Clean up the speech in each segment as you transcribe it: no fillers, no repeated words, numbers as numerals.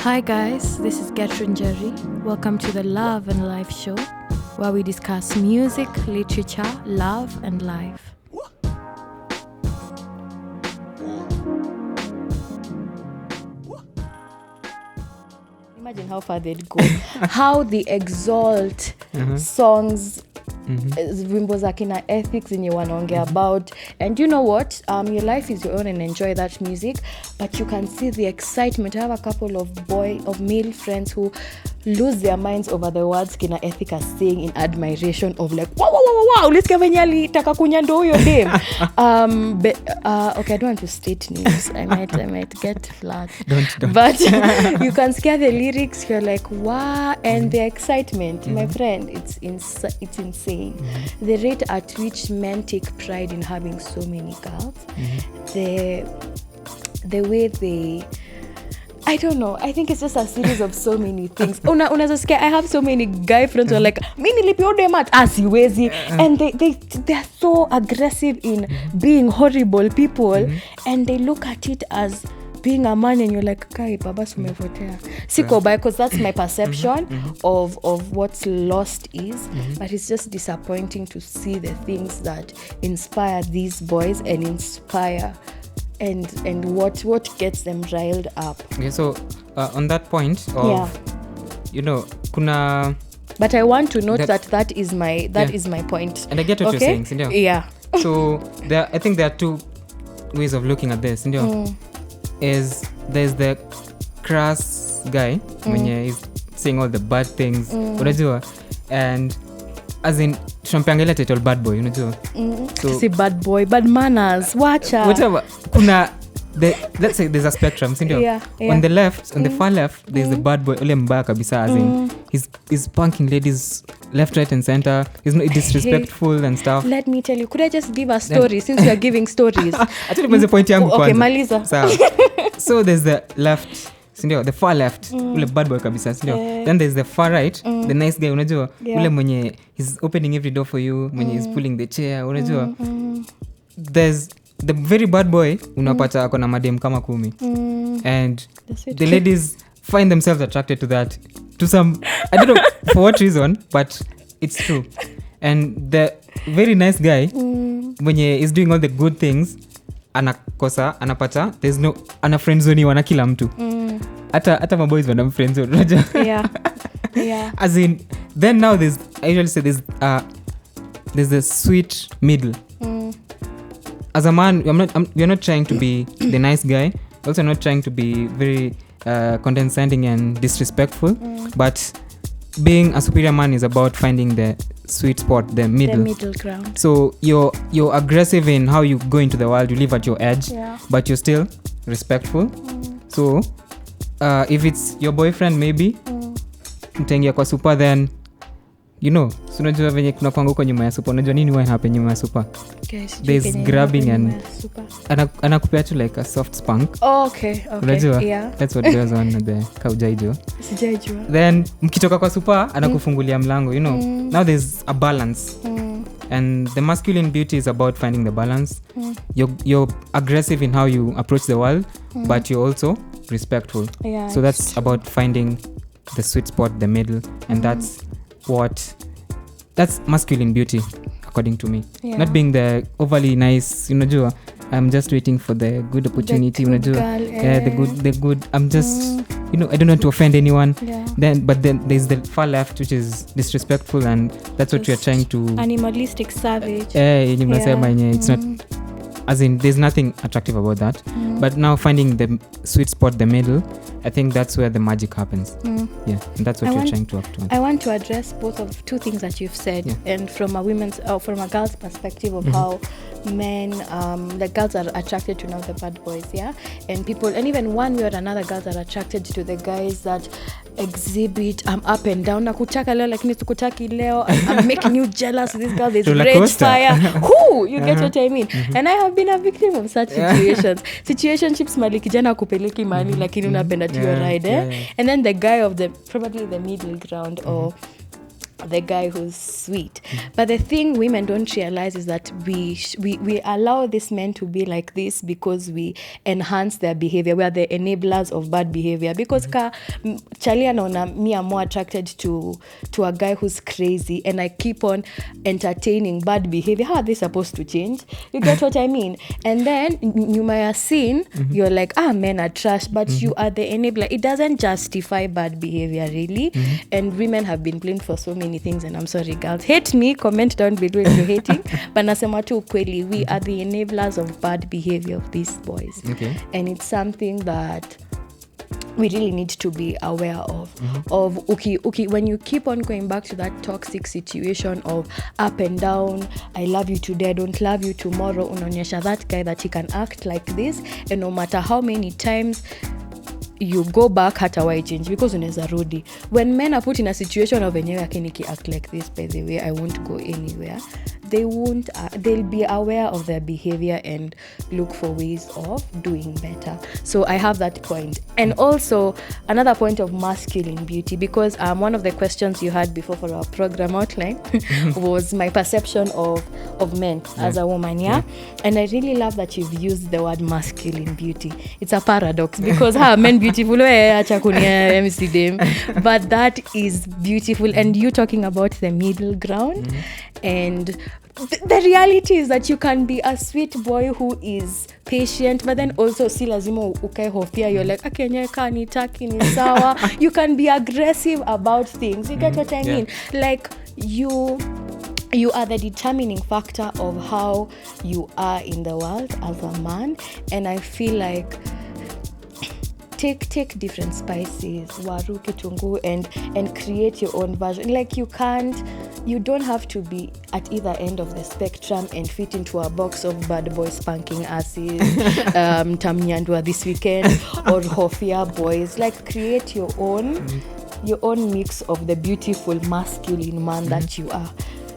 Hi guys, this is Njeri. Welcome to the Love and Life show, where we discuss music, literature, love and life. Imagine how far they'd go. How they exalt songs, wimbo za kina ethics zenye wanaongea about. And you know what? Your life is your own and enjoy that music. But you can see the excitement. I have a couple of male friends who lose their minds over the words kina ethic are saying in admiration of like, wow, let's get venyali taka kunyando huyo dem. Okay, I don't want to state names. I might get flagged. Don't. But you can scare the lyrics. You're like, wow, and the excitement, my friend, it's insane. The rate at which men take pride in having so many girls, the way they, I don't know. I think it's just a series of so many things. I have so many guy friends who are like, mini lipiode mat asiwezi, and they're so aggressive in being horrible people, and they look at it as being a man, and you're like, kai baba sumevotea. Siko by, because that's my perception of what's lost is, but it's just disappointing to see the things that inspire these boys and inspire and what gets them riled up. Okay, so on that point of kuna, but I want to note that is my point, and I get what you're saying, Cindy. Yeah. So I think there are two ways of looking at this, Cindy. Is there's the crass guy when he's saying all the bad things, unajua, and as in tunampangalia title bad boy, unajua. So say bad boy, bad manners, wacha whatever. Kuna let's say there's a spectrum, Cindy. Yeah. On the left, on the far left, there's the bad boy ule mbaya kabisa, as in he's punking ladies left, right and center. He's not disrespectful and stuff. Let me tell you, could I just give a story since you are giving stories? Actually mwenze point yangu kwanza. Okay, maliza. So there's the left, sindio, the far left, ule bad boy kabisa, sindio. Then there's the far right, the nice guy, unajua, ule mwenye he's opening every door for you, mwenye he's pulling the chair, unajua. There's the very bad boy, unapata ako na madem kama 10, and the ladies find themselves attracted to that, to some, I don't know for what reason, but it's true. And the very nice guy, mwenye is doing all the good things, anakosa, anapata, there's no, ana friendzone wana kila mtu. Hata maboys wana friendzone, unajua. Yeah. As in, then now I usually say there's the sweet middle. As a man, you're not trying to be the nice guy, also not trying to be very condescending and disrespectful, but being a superior man is about finding the sweet spot, the middle ground. So you're aggressive in how you go into the world, you live at your edge, but you're still respectful. So if it's your boyfriend, maybe mtaingia kwa super, then so unajua venye kuna kwangu kwa nyuma ya super, unajua nini huwa happen nyuma ya super? There's grabbing and anakupea tu like a soft spank. Okay. Unajua? Yeah. That's what goes on the kaujaijo. Sijaijua. Then mkitoka kwa super anakufungulia mlango, now there's a balance. And the masculine beauty is about finding the balance. You're aggressive in how you approach the world, but you're also respectful. Yeah, so that's about finding the sweet spot, the middle, and that's masculine beauty according to me. Not being the overly nice, unajua, I'm just waiting for the good opportunity, unajua. The good I'm just I don't want to offend anyone. But then there's the far left, which is disrespectful, and that's what we are trying to, animalistic, savage. It's not, as in there's nothing attractive about that. But now finding the sweet spot, the middle, I think that's where the magic happens. And that's what we're trying to act on. I want to address both of two things that you've said, and from a girl's perspective of how men, the girls are attracted to now the bad boys, and people, and even one way or another, girls are attracted to the guys that exhibit up and down, nakutaka leo lakini sikutaki leo, I'm making you jealous, this girl is rage fire. You get what I mean? And I have been a victim of such situations. Situationships mali kijana kupeleki mali lakini unapenda tu your ride, and then the guy of probably the middle ground, or the guy who's sweet. But the thing women don't realize is that we allow these men to be like this because we enhance their behavior. We are the enablers of bad behavior. Because Charlie and me are more attracted to a guy who's crazy, and I keep on entertaining bad behavior. How are they supposed to change? You get what I mean? And then you might have seen, you're like, men are trash, but you are the enabler. It doesn't justify bad behavior, really. And women have been blamed for so many things, and I'm sorry, girls, hate me, comment down below if you're hating. But nasema tu ukweli, we are the enablers of bad behavior of these boys. Okay. And it's something that we really need to be aware of. Okay, when you keep on going back to that toxic situation of up and down, I love you today, I don't love you tomorrow, unaonyesha that guy that he can act like this, and no matter how many times you go back, hata why change, because unaweza rudi. When men are put in a situation of enyewe akiniki act like this, by the way, I won't go anywhere, they won't, they'll be aware of their behavior and look for ways of doing better. So I have that point. And also another point of masculine beauty, because one of the questions you had before for our program outline was my perception of men as a woman, and I really love that you've used the word masculine beauty. It's a paradox because men beautiful, but that is beautiful. And you talking about the middle ground, and the reality is that you can be a sweet boy who is patient, but then also si lazima ukae hofia. You're like, akenyeka nitaki ni sawa. You can be aggressive about things. You get what I mean? Like you are the determining factor of how you are in the world as a man. And I feel like take different spices, waru, kitunguu, and create your own version. Like you don't have to be at either end of the spectrum and fit into a box of bad boys spanking asses, Tamnyandwa this weekend, or Hofia boys. Like create your own mix of the beautiful masculine man that you are.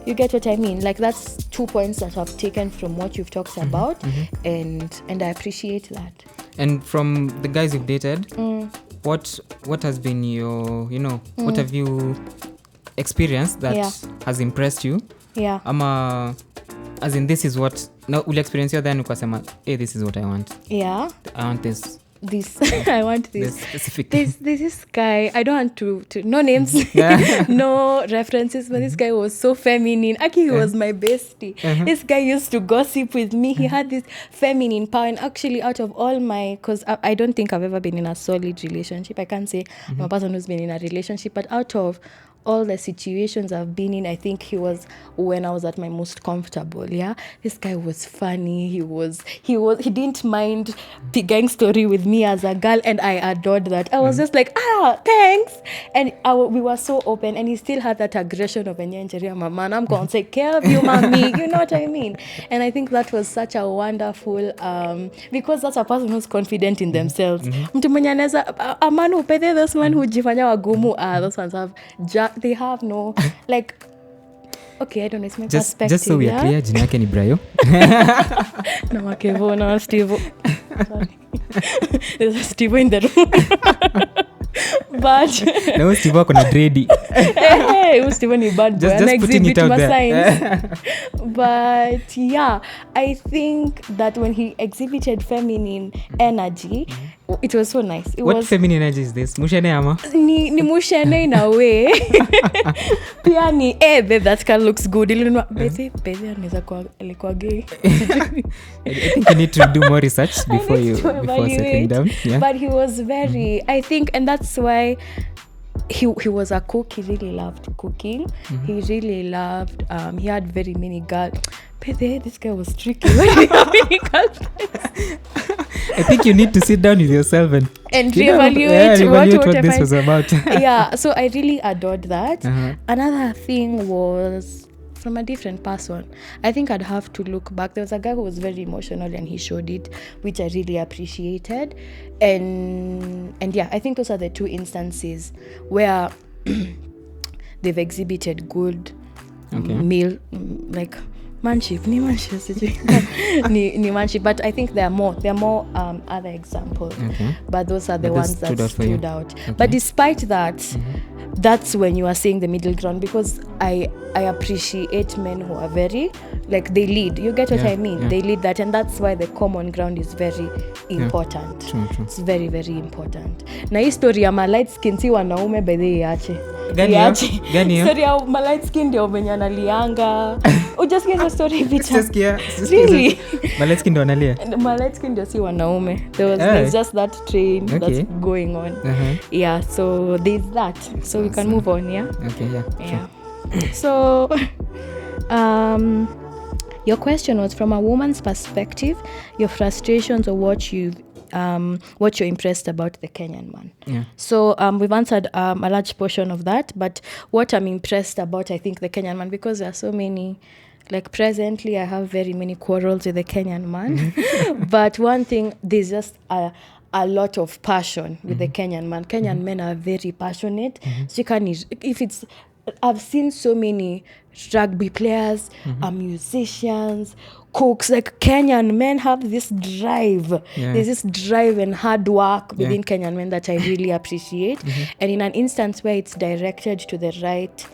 You get what I mean? Like that's 2 points that I've taken from what you've talked about, and I appreciate that. And from the guys you've dated, what has been your, what have you experienced that has impressed you? Yeah. As in, this is what, now will experience you, then ukasema, hey, this is what I want. Yeah. I want this. I want this. This specific. This guy, I don't want to no names, no references, but this guy was so feminine. Aki, he was my bestie. This guy used to gossip with me. He had this feminine power, and actually out of all because I don't think I've ever been in a solid relationship. I can't say I'm a person who's been in a relationship, but out of all the situations I've been in, I think he was when I was at my most comfortable. Yeah, this guy was funny. He didn't mind gang story with me as a girl, and I adored that. I was just like, thanks. And we were so open, and he still had that aggression of Njeri, mama, I'm going to take care of you, mommy. You know what I mean? And I think that was such a wonderful, because that's a person who's confident in themselves. Mtu mwenye anaweza, a man who pede, those men who jifanya wagumu, those ones they have no, like, okay, I don't know, it's my perspective. Just so we are clear, jina yake ni Brayo. Na Makevo, na Steve. Sorry. There's a Steve in the room. But no, Steve ako na dready. Hey, Steve ni bad boy. Just putting it out there. But yeah, I think that when he exhibited feminine energy, it was so nice. What feminine energy is this? Mushene ama? Ni mushene in a way. Pia ni babe, that car looks good. Babe anaweza kuwa gay. I think you need to do more research before settling down. Yeah. But he was very, I think, and that's why he was a cook. He really loved cooking. He really loved, he had very many girls. This guy was tricky. I think you need to sit down with yourself and reevaluate what this was about. Yeah, so I really adored that. Another thing was from a different person. I think I'd have to look back. There was a guy who was very emotional, and he showed it, which I really appreciated. And yeah, I think those are the two instances where they've exhibited good male, like manship, ni manship, but I think there are more other examples, but those are the ones that stood out. Okay. But despite that, that's when you are saying the middle ground, because I appreciate men who are very like they lead. You get what I mean? They lead that, and that's why the common ground is very important. True. It's very very important. Na hii story ya light skin si wanaume by the iache. Gani Story ya light skin ndio venye analianga. Just get the story Peter. Just really? Light skin ndio analia. Light skin ndio si wanaume. There's just that train that's going on. Yeah, so there's that. So we can move on, yeah? Okay, yeah. So your question was from a woman's perspective, your frustrations or what you're impressed about the Kenyan man. Yeah. So we've answered a large portion of that, but what I'm impressed about, I think, the Kenyan man, because there are so many, like presently I have very many quarrels with the Kenyan man. But one thing, there's just a lot of passion with the Kenyan man. Kenyan men are very passionate. So I've seen so many rugby players, musicians, cooks. Like Kenyan men have this drive. Yeah. There's this drive and hard work within Kenyan men that I really appreciate. And in an instance where it's directed to the right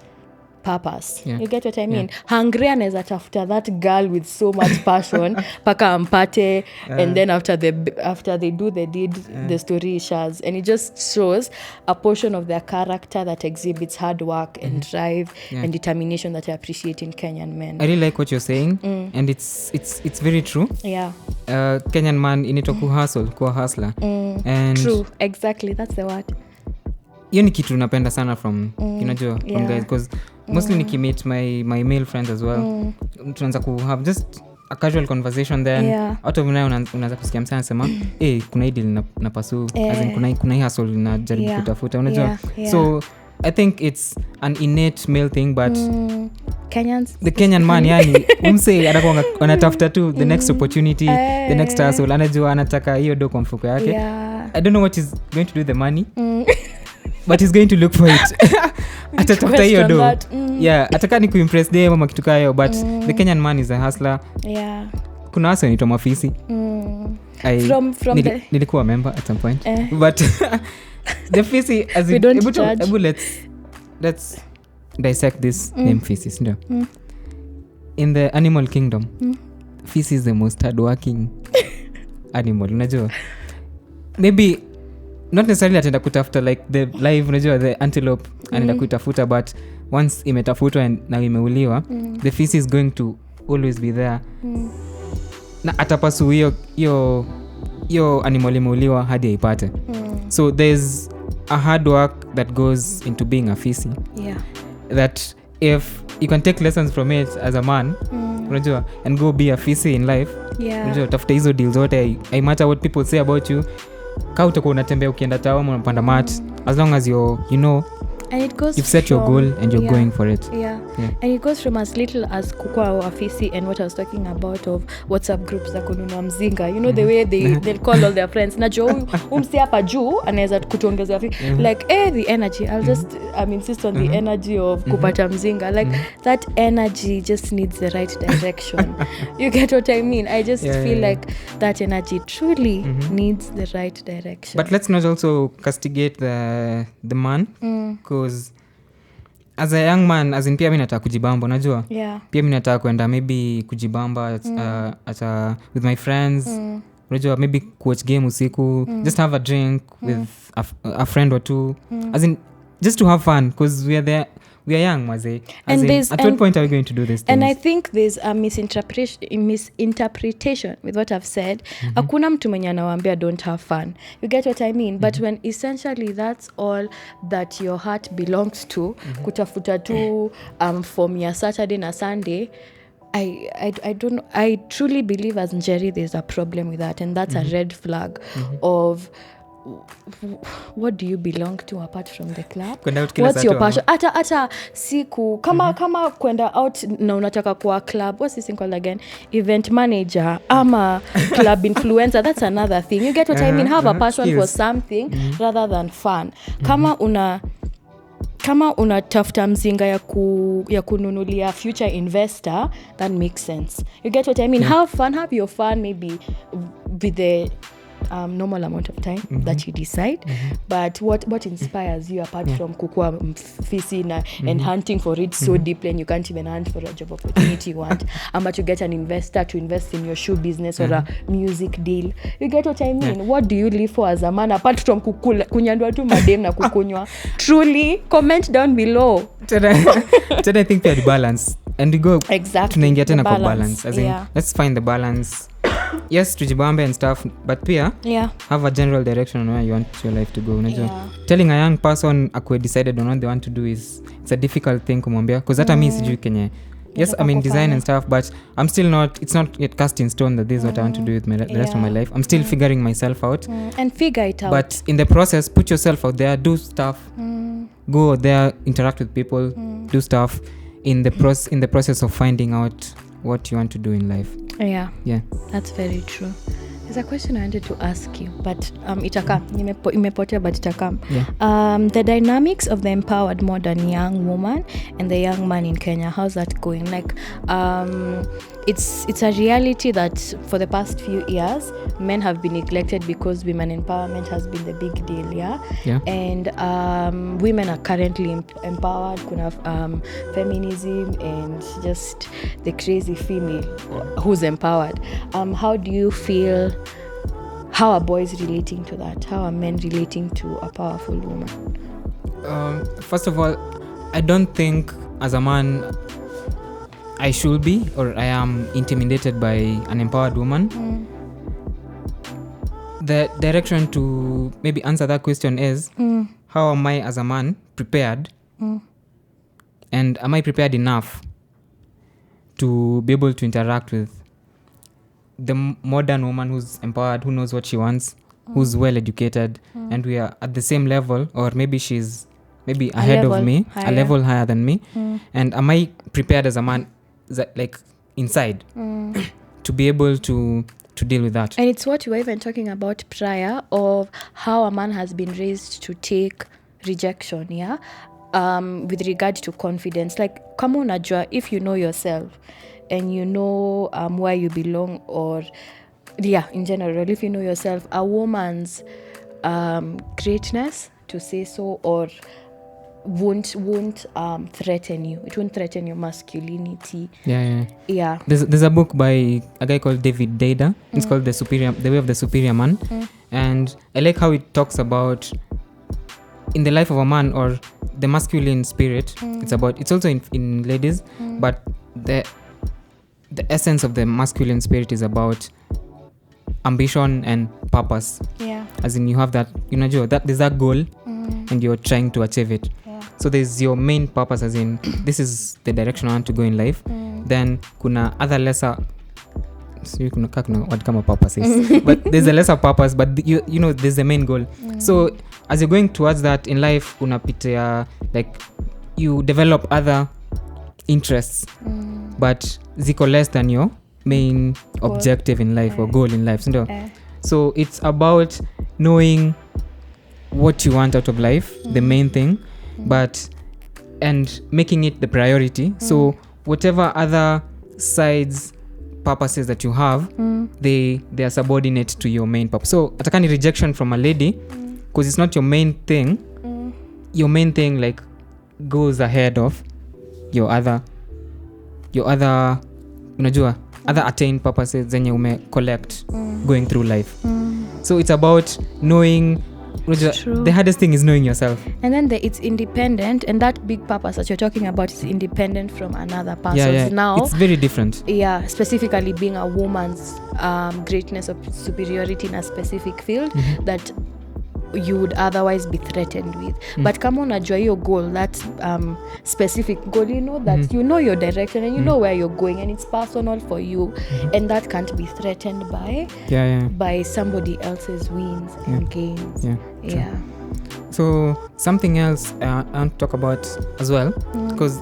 purpose. You get what I mean? Hungry anaweza tafuta that girl with so much passion paka ampate, and then after they do the deed, the story shares, and it just shows a portion of their character that exhibits hard work and drive and determination that I appreciate in Kenyan men. I really like what you're saying, and it's very true. Yeah. Kenyan man inaitwa kuwa hustler. And true, exactly, that's the word. Hiyo ni kitu napenda sana from unajua from guys, because mostly nikimit my male friends as well, tunaanza ku have just a casual conversation, then out of now unaanza kusikia msana sema kuna hii deal na pursue, as in kuna hii hustle na jaribu kutafuta, unajua. So I think it's an innate male thing, but the Kenyan man yani umse anatafuta tu the next opportunity, the next hustle, anajua anataka hiyo do kwa mfuko yake. I don't know what is going to do the money, but he's going to look for it. Atatafuta hiyo do. Ataka ni kuimpress dem ama kitu kayo, but the Kenyan man is a hustler. Kuna hasa inaitwa mafisi. Nilikuwa member at some point, but the fisi, as in, let's dissect this name Feces. No. In the animal kingdom, Feces is the most hardworking animal, unajua. Maybe not necessarily atenda kutafuta like the live, unajua, the antelope anaenda kuitafuta, but once imetafutwa na imeuliwa, the Feces is going to always be there. Na atapasu hiyo animal imeuliwa hadi aipate. So there's a hard work that goes into being a Feces. That if you can take lessons from it as a man, unajua, and go be a Feces in life, unajua, tafuta hizo deals zote, I matter what people say about you. Kama utakuwa unatembea ukienda town unapanda mat, as long as you know, and it goes, you've set your goal and you're going for it. And it goes from as little as kukua afisi, and what I was talking about of WhatsApp groups za kununua mzinga, you know, the way they'll call all their friends, najua umsi hapa juu anaweza kutuongezea like the energy, I'm insist on the energy of kupata mzinga, like that energy just needs the right direction. You get what I mean? I just feel like that energy truly needs the right direction. But let's not also castigate the man, because as a young man, as in, pia mimi nataka kujibamba, unajua. Pia mimi nataka kwenda maybe kujibamba with my friends, unajua, maybe watch game usiku, just have a drink with a friend or two, as in just to have fun, because we are young, maze. At what point are we going to do this things? And I think there's a misinterpretation with what I've said. Hakuna mtu mwenye anawaambia don't have fun. You get what I mean? But when essentially that's all that your heart belongs to, kutafuta tu from your Saturday na Sunday, I don't know. I truly believe as Njeri there's a problem with that, and that's a red flag of what do you belong to apart from the club? What's your passion? Ata siku kama kwenda out na unataka kuwa club, what's this thing called again? Event manager ama club influencer, that's another thing. You get what I mean? Have a passion for something rather than fun. Kama unatafuta mzinga ya kununulia future investor, that makes sense. You get what I mean? Have fun, have your fun maybe with the normal amount of time that you decide. But what inspires you apart from kukua mfisi and hunting for it so deeply, and you can't even hunt for a job opportunity you want, ama to get an investor to invest in your shoe business or a music deal? You get what I mean? What do you live for as a man apart from kunyandwa tu madem na kukunywa? Truly, comment down below. I think we are the balance, and we go tunaingia tena kwa balance, as in let's find the balance. Yes, tujibambe and stuff, but pia have a general direction on where you want your life to go. Telling a young person akwe decided on what they want to do it's a difficult thing kumwambia, because hata mimi sijui kenye. Yes, I mean design and stuff, but I'm still not, it's not yet cast in stone that this is what I want to do with the rest of my life. I'm still figuring myself out. And figure it out. But in the process, put yourself out there, do stuff. Go out there, interact with people, do stuff in the process of finding out what you want to do in life. Yeah, that's very true. There's a question I wanted to ask you, but itakam imepotea, but itakam. The dynamics of the empowered modern young woman and the young man in Kenya, how's that going? Like it's a reality that for the past few years men have been neglected because women empowerment has been the big deal. And women are currently empowered. Kuna feminism and just the crazy female who's empowered. How do you feel? How are boys relating to that? How are men relating to a powerful woman? First of all, I don't think as a man I should be, or I am intimidated by an empowered woman. The direction to maybe answer that question is how am I as a man prepared, and am I prepared enough to be able to interact with the modern woman who's empowered, who knows what she wants, who's well educated, and we are at the same level, or maybe she's maybe ahead of me, a level higher than me. And am I prepared as a man, like inside, to be able to deal with that? And it's what you were even talking about prior, of how a man has been raised to take rejection, with regard to confidence. Like, kama unajua, if you know yourself and you know where you belong, or in general, if you know yourself, a woman's greatness, to say so, or won't threaten you. It won't threaten your masculinity. Yeah. There's a book by a guy called David Dada. It's called The Way of the Superior Man. And I like how it talks about in the life of a man, or the masculine spirit. It's also in ladies, but the essence of the masculine spirit is about ambition and purpose. As in, you have that, that there's that goal, and you're trying to achieve it. So there's your main purpose, as in, this is the direction I want to go in life. Then kuna other lesser, what kind of purpose is, but there's a lesser purpose, but there's the main goal. So as you're going towards that in life, unapitia, like, you develop other interests, but ziko less than your main objective in life, or goal in life. So it's about knowing what you want out of life, the main thing, and making it the priority. So whatever other sides, purposes that you have, they are subordinate to your main purpose. So atakani rejection from a lady, because it's not your main thing. Your main thing, like, goes ahead of your other unajua, other attained purposes zenye ume collect going through life. So it's about knowing. The hardest thing is knowing yourself. And then it's independent, and that big purpose that you're talking about is independent from another person. Now it's very different. Specifically being a woman's greatness or superiority in a specific field that you would otherwise be threatened with. But kama unajua your goal, that specific goal, that you know your direction, and you know where you're going, and it's personal for you, and that can't be threatened by somebody else's wins and gains. So something else I want to talk about as well, because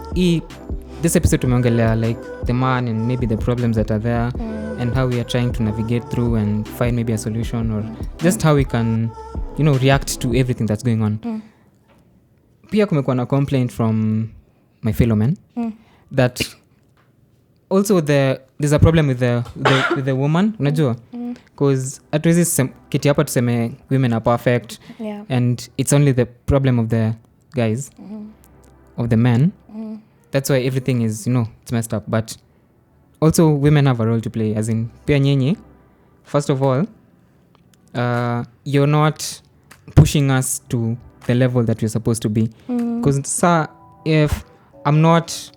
this episode tumeongelea like the man and maybe the problems that are there, and how we are trying to navigate through and find maybe a solution, or just how we can react to everything that's going on. Pia kumekuwa na complaint from my fellow men that also the there's a problem with the woman, unajua, because hatuwezi kiti hapa tuseme women are perfect, and it's only the problem of the guys, of the men. That's why everything is, it's messed up. But also women have a role to play, as in pia nyinyi, first of all, you're not pushing us to the level that we're supposed to be, because if I'm not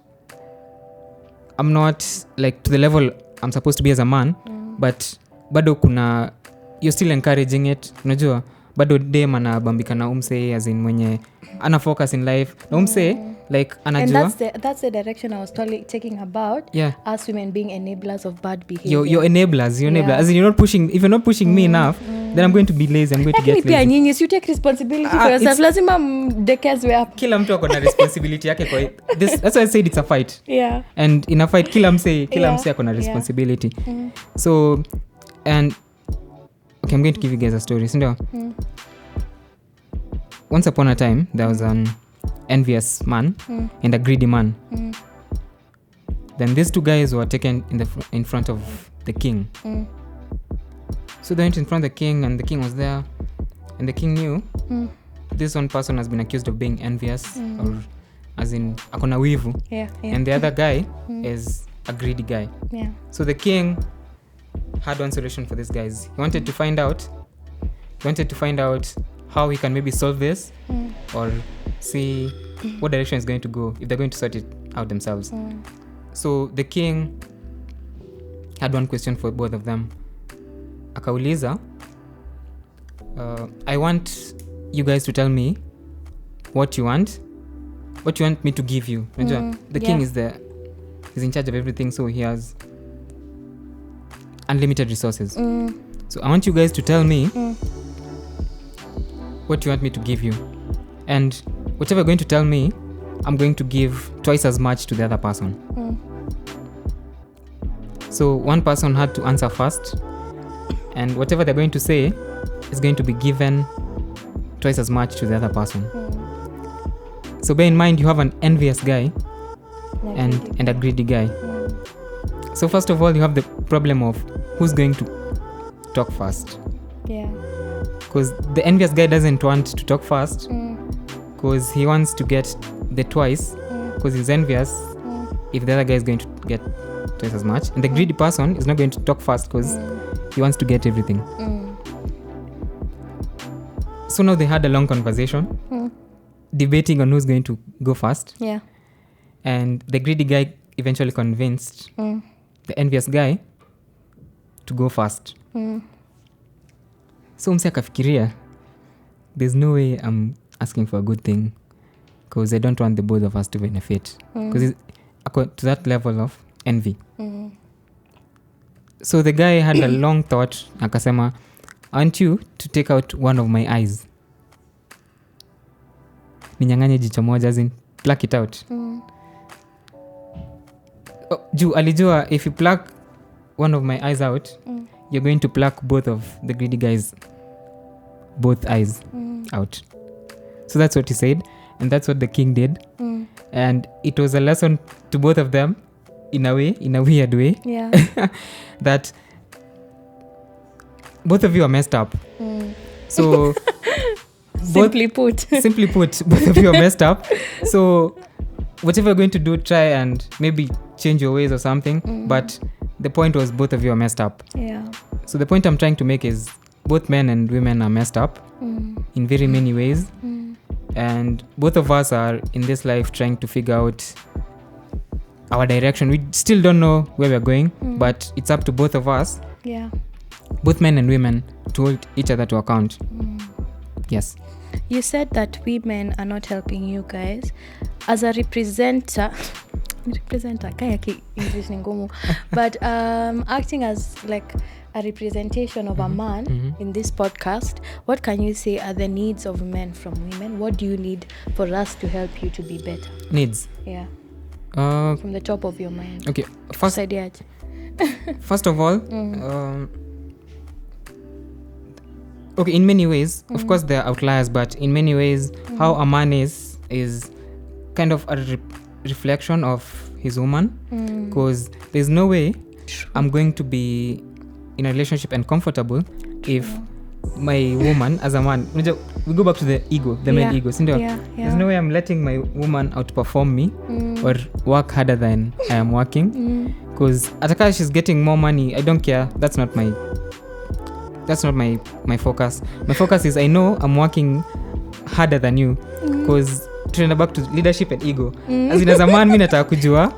like to the level I'm supposed to be as a man, but bado kuna, you're still encouraging it, unajua, bado dem anabambika na umse, as in mwenye ana focus in life na umse, like anajua. And that's the direction I was taking about, us women being enablers of bad behavior. You're enablers, as in you're not pushing. If you're not pushing me enough, then I'm going to be lazy, I'm going to get lazy. Pia nyinyi, you take responsibility for yourself. Lazima mdekezwe hapo. Kila mtu ako na responsibility yake kwa this. That's why I said it's a fight. And in a fight kila mse ako na responsibility. So, and okay, I'm going to give you guys a story, sindio? Once upon a time there was an envious man and a greedy man. Then these two guys were taken in front of the king. So they went in front of the king, and the king was there, and the king knew this one person has been accused of being envious, or as in akona wivu, and the other guy is a greedy guy. So the king had one solution for these guys. He wanted to find out how he can maybe solve this, or see what direction is going to go, if they're going to sort it out themselves. So the king had one question for both of them. Akauliza, I want you guys to tell me what you want me to give you. The king is in charge of everything, so he has unlimited resources. So I want you guys to tell me what you want me to give you, and whatever you're going to tell me, I'm going to give twice as much to the other person. So one person had to answer first, and whatever they're going to say is going to be given twice as much to the other person. So bear in mind, you have an envious guy and a greedy guy. So first of all, you have the problem of who's going to talk first. Because the envious guy doesn't want to talk first, because he wants to get the twice, because he's envious if the other guy is going to get twice as much, and the greedy person is not going to talk first because he wants to get everything. So now they had a long conversation, debating on who's going to go first. And the greedy guy eventually convinced the envious guy to go first. So mse akafikiria, there's no way I'm asking for a good thing, because I don't want the both of us to benefit, because to that level of envy. So the guy had a long thought, akasema, I want you to take out one of my eyes. Ninyanganye jicho moja, as in pluck it out. Juu alijua, if you pluck one of my eyes out, you're going to pluck both of the greedy guys, both eyes out. So that's what he said, and that's what the king did. And it was a lesson to both of them, in a weird way, that both of you are messed up. So simply put, both of you are messed up. So whatever you're going to do, try and maybe change your ways or something. But the point was, both of you are messed up. So the point I'm trying to make is, both men and women are messed up in very many ways. And both of us are in this life trying to figure out our direction. We still don't know where we're going, but it's up to both of us, both men and women, to hold each other to account. Yes. You said that women are not helping you guys. As a representer, kaya ki English ni ngumu, but acting as like a representation of a man in this podcast, what can you say are the needs of men from women? What do you need for us to help you to be better? Needs? Yeah. From the top of your mind. Okay. First of all, okay, in many ways, of course there are outliers, but in many ways, how a man is kind of a reflection of his woman, because there's no way I'm going to be in a relationship and comfortable if my woman as a man, we go back to the ego, the male ego, there's no way I'm letting my woman outperform me or work harder than I am working, because ataka she's getting more money, I don't care. That's not my focus. My focus is I know I'm working harder than you, because turn back to leadership and ego. As in, as a man, mimi nataka kujua.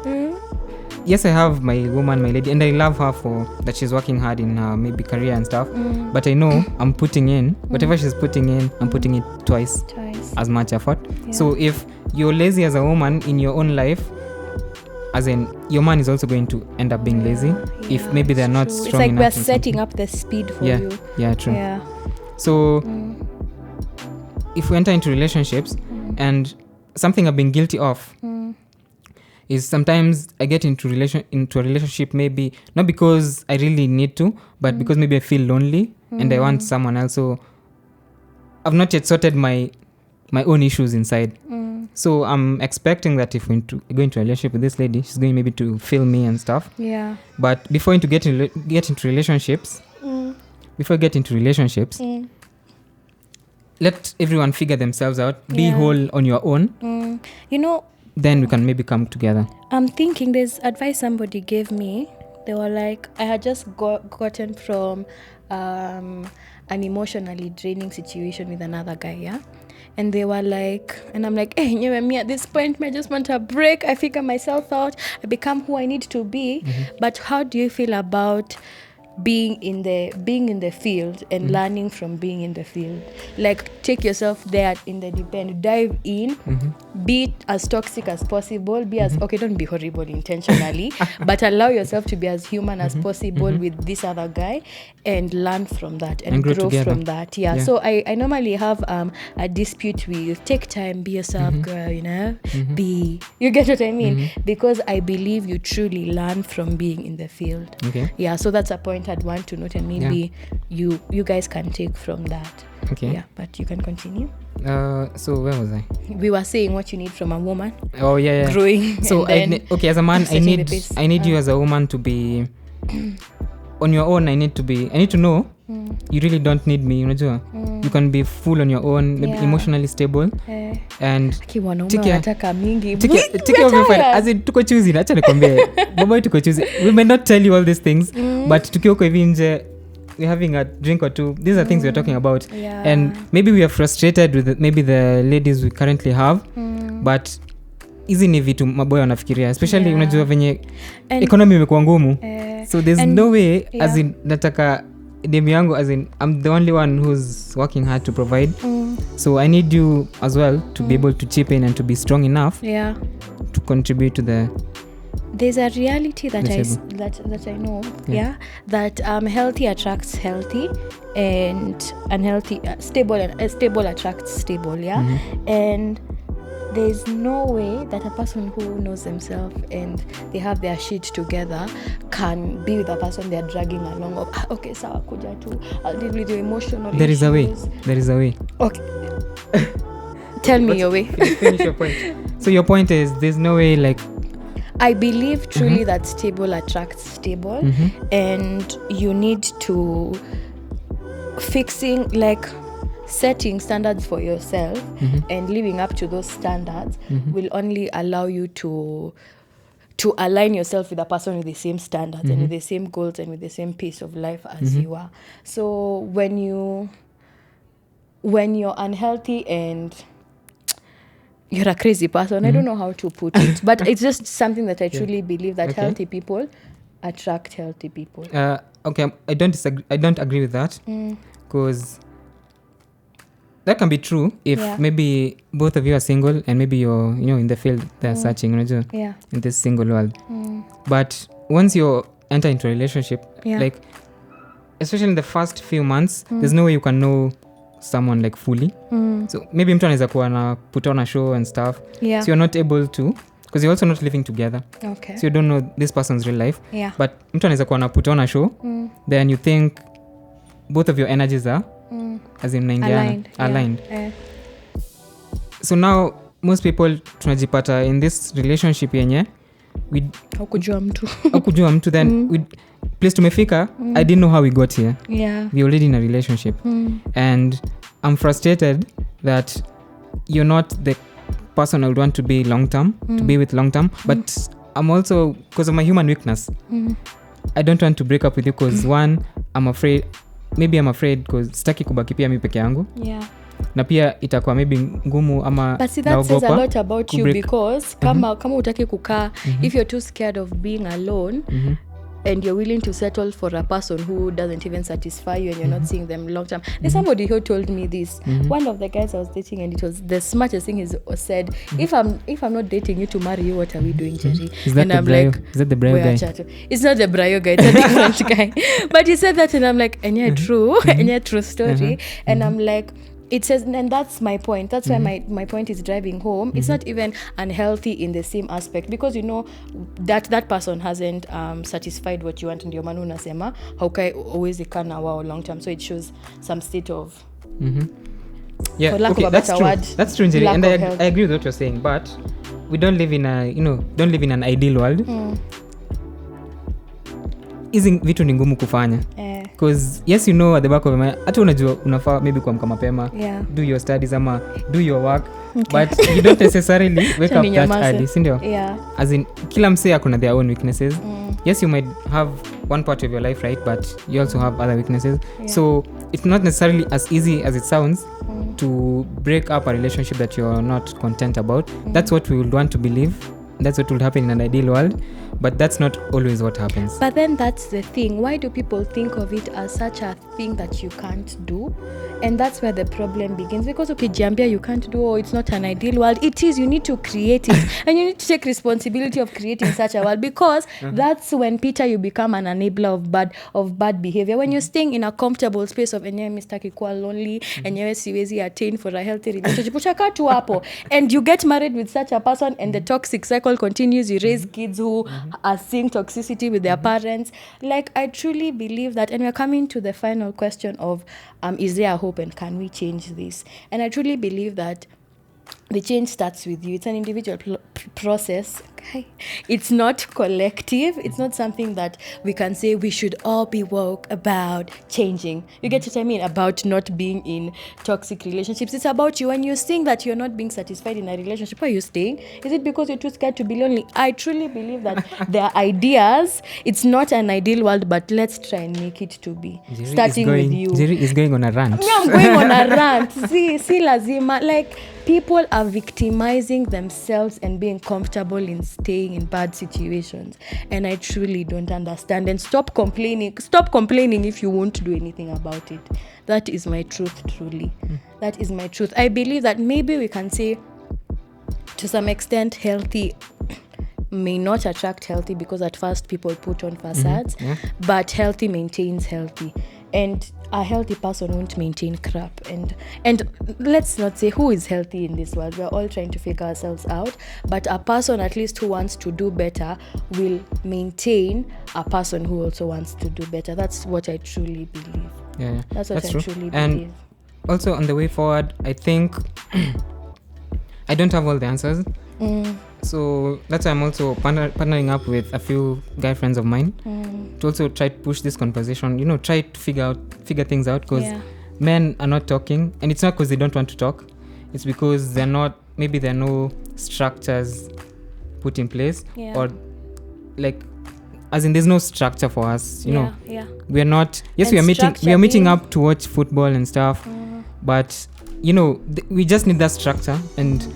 Yes, I have my woman, my lady, and I love her for that she's working hard in her maybe career and stuff. But I know I'm putting in whatever she's putting in, I'm putting it twice as much effort. So if you're lazy as a woman in your own life, as in your man is also going to end up being lazy if maybe they're not strong enough. It's like we're setting up the speed for you. Yeah, true. So if we enter into relationships, and something I've been guilty of is sometimes I get into a relationship, maybe not because I really need to, but because maybe I feel lonely and I want someone else. So I've not yet sorted my own issues inside. So I'm expecting that if we go into a relationship with this lady, she's going maybe to fill me and stuff. Yeah. But before get into relationships, let everyone figure themselves out. Be whole on your own. Then we can maybe come together. I'm thinking there's advice somebody gave me. They were like, I had just gotten from an emotionally draining situation with another guy, and they were like, and I'm like, hey, me at this point, I just want a break. I figure myself out. I become who I need to be. But how do you feel about being in the field and learning from being in the field? Like, take yourself there in the deep end, dive in, be as toxic as possible, be as okay, don't be horrible intentionally, but allow yourself to be as human as possible with this other guy, and learn from that and grow from that. So I normally have a dispute with take time, be yourself, girl, be, you get what I mean? Because I believe you truly learn from being in the field. So that's a point I'd want to note, and maybe you guys can take from that. But you can continue. So where was I? We were saying what you need from a woman. Growing. So as a man, I need you as a woman to be on your own. I need to know you really don't need me, you can be full on your own, maybe emotionally stable, and take care of your friend. As in, tuko choosy, acha nikwambie, baba tuko choosy. We may not tell you all these things, but tukioko hivi nje, we're having a drink or two, these are things we're talking about, and maybe we are frustrated with maybe the ladies we currently have, but hizi ni vitu maboya wanafikiria, especially unajua venye economy imekuwa ngumu, so there's no way as in nataka demi yangu, as in I'm the only one who's working hard to provide, so I need you as well to be able to chip in and to be strong enough to contribute to the. There's a reality that I know, that healthy attracts healthy, and unhealthy stable attracts stable, and there's no way that a person who knows themselves and they have their shit together can be with a person they're dragging along of, okay, sawa kuja tu, I'll deal with your emotional there issues. There is a way. Okay. Tell me your way. Finish your point. So your point is there's no way, like, I believe truly that stable attracts stable, and you need to setting standards for yourself and living up to those standards will only allow you to align yourself with a person with the same standards and with the same goals and with the same pace of life as you are. So when you're unhealthy and you're a crazy person, I don't know how to put it, but it's just something that I truly believe that healthy people attract healthy people. I don't agree with that, because that can be true if maybe both of you are single and maybe you're in the field they're searching in this single world. But once you enter into a relationship, like especially in the first few months, there's no way you can know someone like fully. So maybe mtu anaweza kuwa na put on a show and stuff, so you're not able to, because you're also not living together, so you don't know this person's real life, but mtu anaweza kuwa na put on a show, then you think both of your energies are as in aligned. So now most people tunajipata in this relationship yenye Haukujua mtu. Hakujua mtu then we place tumefika I didn't know how we got here. We already in a relationship and I'm frustrated that you're not the person I would want to be long term, to be with long term, but I'm also, because of my human weakness, I don't want to break up with you because one, I'm afraid because sitaki kubaki pia mimi peke yangu. Na pia itakuwa maybe ngumu ama but see, that says a lot about you because kama utaki kukaa, if you're too scared of being alone and you're willing to settle for a person who doesn't even satisfy you and you're not seeing them long term. There's somebody who told me this. One of the guys I was dating, and it was the smartest thing he said, if I'm not dating you to marry you, what are we doing, Njeri? Is that the Brayo guy? It's not the Brayo guy, it's a different guy. But he said that and I'm like, and yeah, true. And yeah, true story. And I'm like, it says, and that's my point. That's why my point is driving home. It's not even unhealthy in the same aspect because you know that person hasn't satisfied what you want. Ndio maana unasema haukai uwezi kana wao long term. So it shows some state of yeah, for lack okay, of a better word. That's true, Njeri. And I agree with what you're saying, but we don't live in an ideal world. Hizi vitu ni ngumu kufanya because yes, you know at the back of my mind hata unajua unafaa maybe kuamka mapema, do your studies ama do your work, but you don't necessarily wake up that early, si ndio? As in kila msee akona their own weaknesses. Yes, you might have one part of your life right, but you also have other weaknesses. So it's not necessarily as easy as it sounds to break up a relationship that you're not content about. That's what we would want to believe. That's what would happen in an ideal world, but that's not always what happens. But then that's the thing. Why do people think of it as such a thing that you can't do? And that's where the problem begins. Because ukijiambia you can't do, or it's not an ideal world. It is. You need to create it. And you need to take responsibility of creating such a world. Because that's when, Peter, you become an enabler of bad behavior. When you're staying in a comfortable space of enyewe mistaki kuwa lonely, enyewe siwezi attain for a healthy relationship, uchaka tu hapo. And you get married with such a person and the toxic cycle continues. You raise kids who are seeing toxicity with their parents. Like, I truly believe that, and we're coming to the final question of is there a hope and can we change this? And I truly believe that the change starts with you. It's an individual process. Okay? It's not collective. It's not something that we can say we should all be woke about changing. You get what I mean? About not being in toxic relationships. It's about you. When you're saying that you're not being satisfied in a relationship, why are you staying? Is it because you're too scared to be lonely? I truly believe that there are ideas. It's not an ideal world, but let's try and make it to be. Njeri starting with you. Njeri is going on a rant. Yeah, I'm going on a rant. See lazima. Like, people are victimizing themselves and being comfortable in staying in bad situations, and I truly don't understand. And stop complaining if you won't do anything about it. That is my truth. Truly, that is my truth. I believe that maybe we can say to some extent healthy may not attract healthy, because at first people put on facades, but healthy maintains healthy, and a healthy person won't maintain crap. And let's not say who is healthy in this world. We're all trying to figure ourselves out, but a person at least who wants to do better will maintain a person who also wants to do better. That's what I truly believe. That's what I truly believe. And also on the way forward, I think I don't have all the answers. So that's why I'm also partnering up with a few guy friends of mine to also try to push this conversation, try to figure things out, because men are not talking, and it's not because they don't want to talk, it's because there are no structures put in place, or like, as in there's no structure for us, we are not, we are meeting up to watch football and stuff, but we just need that structure. And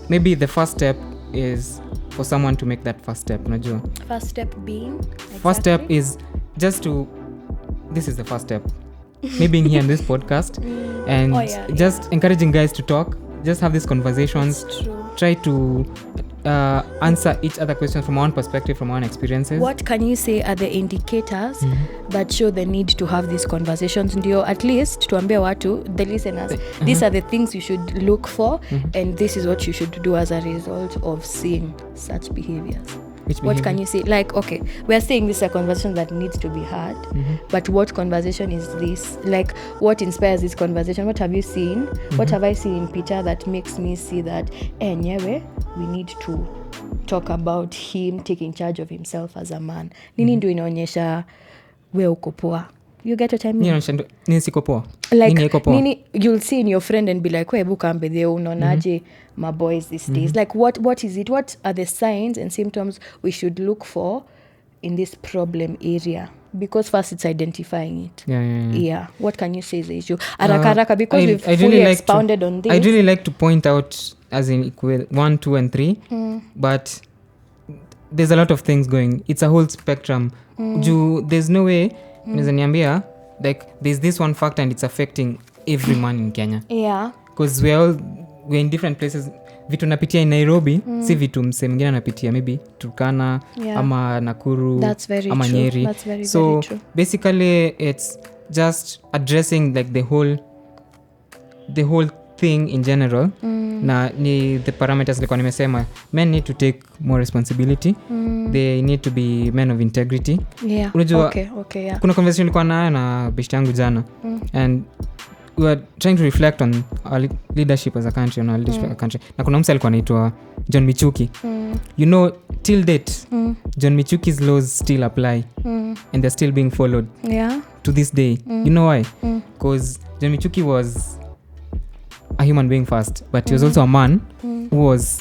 maybe the first step is for someone to make that first step. First step being? Exactly. First step is just this is the first step. Me being here on this podcast and just encouraging guys to talk, just have these conversations, try to answer each other questions from one perspective, from one experiences. What can you say are the indicators that show the need to have these conversations? Ndio at least tuambie watu, the listeners, these are the things you should look for, and this is what you should do as a result of seeing such behaviors. What can you say? Like, okay, we're saying this is a conversation that needs to be had, but what conversation is this? Like, what inspires this conversation? What have you seen? What have I seen in Peter that makes me see that Nyewe, we need to talk about him taking charge of himself as a man. Nini ndio inaonyesha we uko poa. You get what I mean? Nini siko poa? Like, Nini iko poa? Nini, you'll see in your friend and be like, webu kambe dheo unaonaje my boys these days. Like, what is it? What are the signs and symptoms we should look for in this problem area? Because first it's identifying it. Yeah. What can you say is the issue? Araka, because we've fully expounded on this. I'd really like to point out as in 1, 2, and 3. But there's a lot of things going. It's a whole spectrum. There's no way niambia like there's this one factor and it's affecting every man in Kenya. Yeah. Because we're in different places. Vitu napitia in Nairobi, si vitu mse mwingine anapitia maybe Turkana ama Nakuru ama Njeri. That's very, so very true. Basically it's just addressing like the whole thing in general. Na ni the parameters like nimesema, men need to take more responsibility. They need to be men of integrity. Yeah. Unajua, Okay, yeah. Kuna conversation nilikuwa nayo na beshte yangu jana and we were trying to reflect on our leadership as a country, on our leadership as a country. Na kuna mse alikuwa anaitwa John Michuki. You know, till date, John Michuki's laws still apply and they're still being followed to this day. You know why? Because John Michuki was a human being first, but he was also a man who was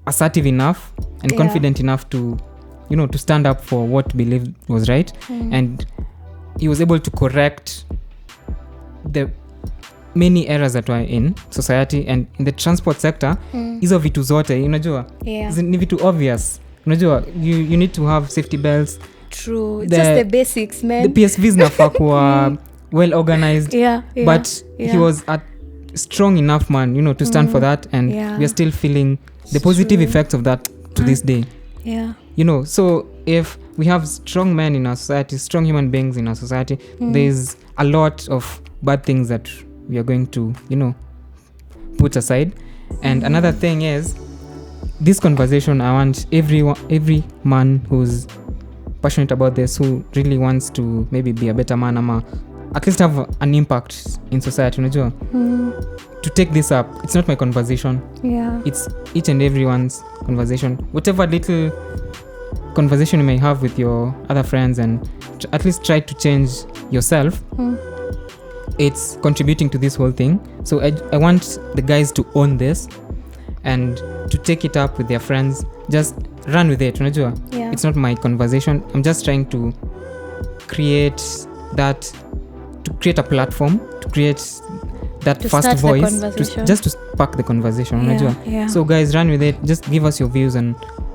assertive enough and confident enough to, to stand up for what believed was right. And he was able to correct the many errors that were in society and in the transport sector. Hizo vitu zote unajua ni vitu obvious. Unajua you need to have safety belts. True. It's just the basics, man. The PSVs nafaa kuwa well organized. But he was a strong enough man, to stand for that, and we are still feeling the positive effects of that to this day. So if we have strong men in our society, strong human beings in our society, there's a lot of bad things that we are going to put aside. And another thing is this conversation, I want every man who's passionate about this, who really wants to maybe be a better man ama at least have an impact in society, unajua, to take this up. It's not my conversation. It's each and everyone's conversation. Whatever little conversation you may have with your other friends, and at least try to change yourself. It's contributing to this whole thing. So I want the guys to own this and to take it up with their friends. Just run with it, unajua. It's not my conversation. I'm just trying to create a platform, to create that to first voice, just to spark the conversation, unajua. So guys, run with it. Just give us your views on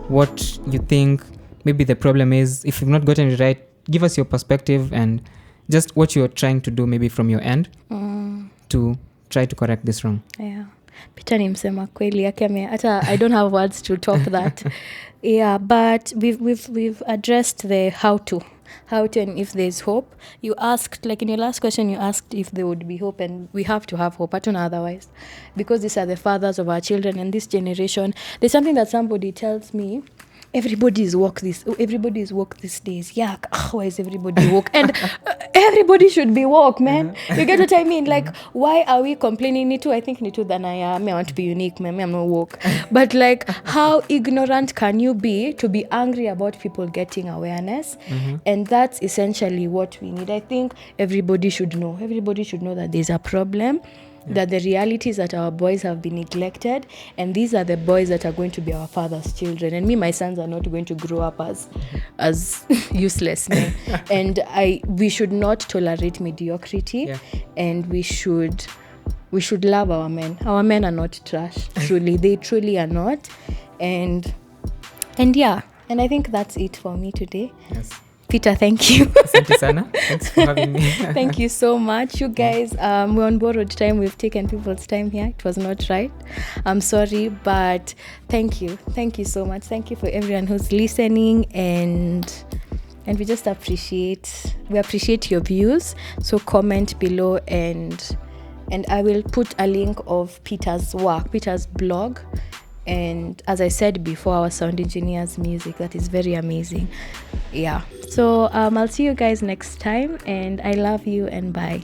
what you think maybe the problem is. If you've not gotten it right, give us your perspective and just what you're trying to do maybe from your end to try to correct this wrong. Peter ni msema kweli yake hata I don't have words to top that. But we've addressed the how to and if there's hope. You asked, like in your last question, you asked if there would be hope, and we have to have hope, not otherwise, because these are the fathers of our children and this generation. There's something that somebody tells me, everybody is woke these days. Why is everybody woke? And everybody should be woke, man. You get what I mean? Like, why are we complaining? I think than I want to be unique, man. I'm not woke. But like, how ignorant can you be to be angry about people getting awareness? And that's essentially what we need. I think everybody should know that there's a problem. That the reality is that our boys have been neglected, and these are the boys that are going to be our father's children. And my sons are not going to grow up as useless men. And we should not tolerate mediocrity, and we should love our men. Our men are not trash. Truly, they truly are not. And I think that's it for me today. Peter, thank you. Asante sana. Thanks for having me. Thank you so much. You guys, we're on borrowed time. We've taken people's time here. It was not right. I'm sorry, but thank you. Thank you so much. Thank you for everyone who's listening, and we just appreciate your views. So comment below, and I will put a link of Peter's work, Peter's blog, and as I said before, our sound engineer's music that is very amazing. Yeah, so I'll see you guys next time, and I love you, and bye.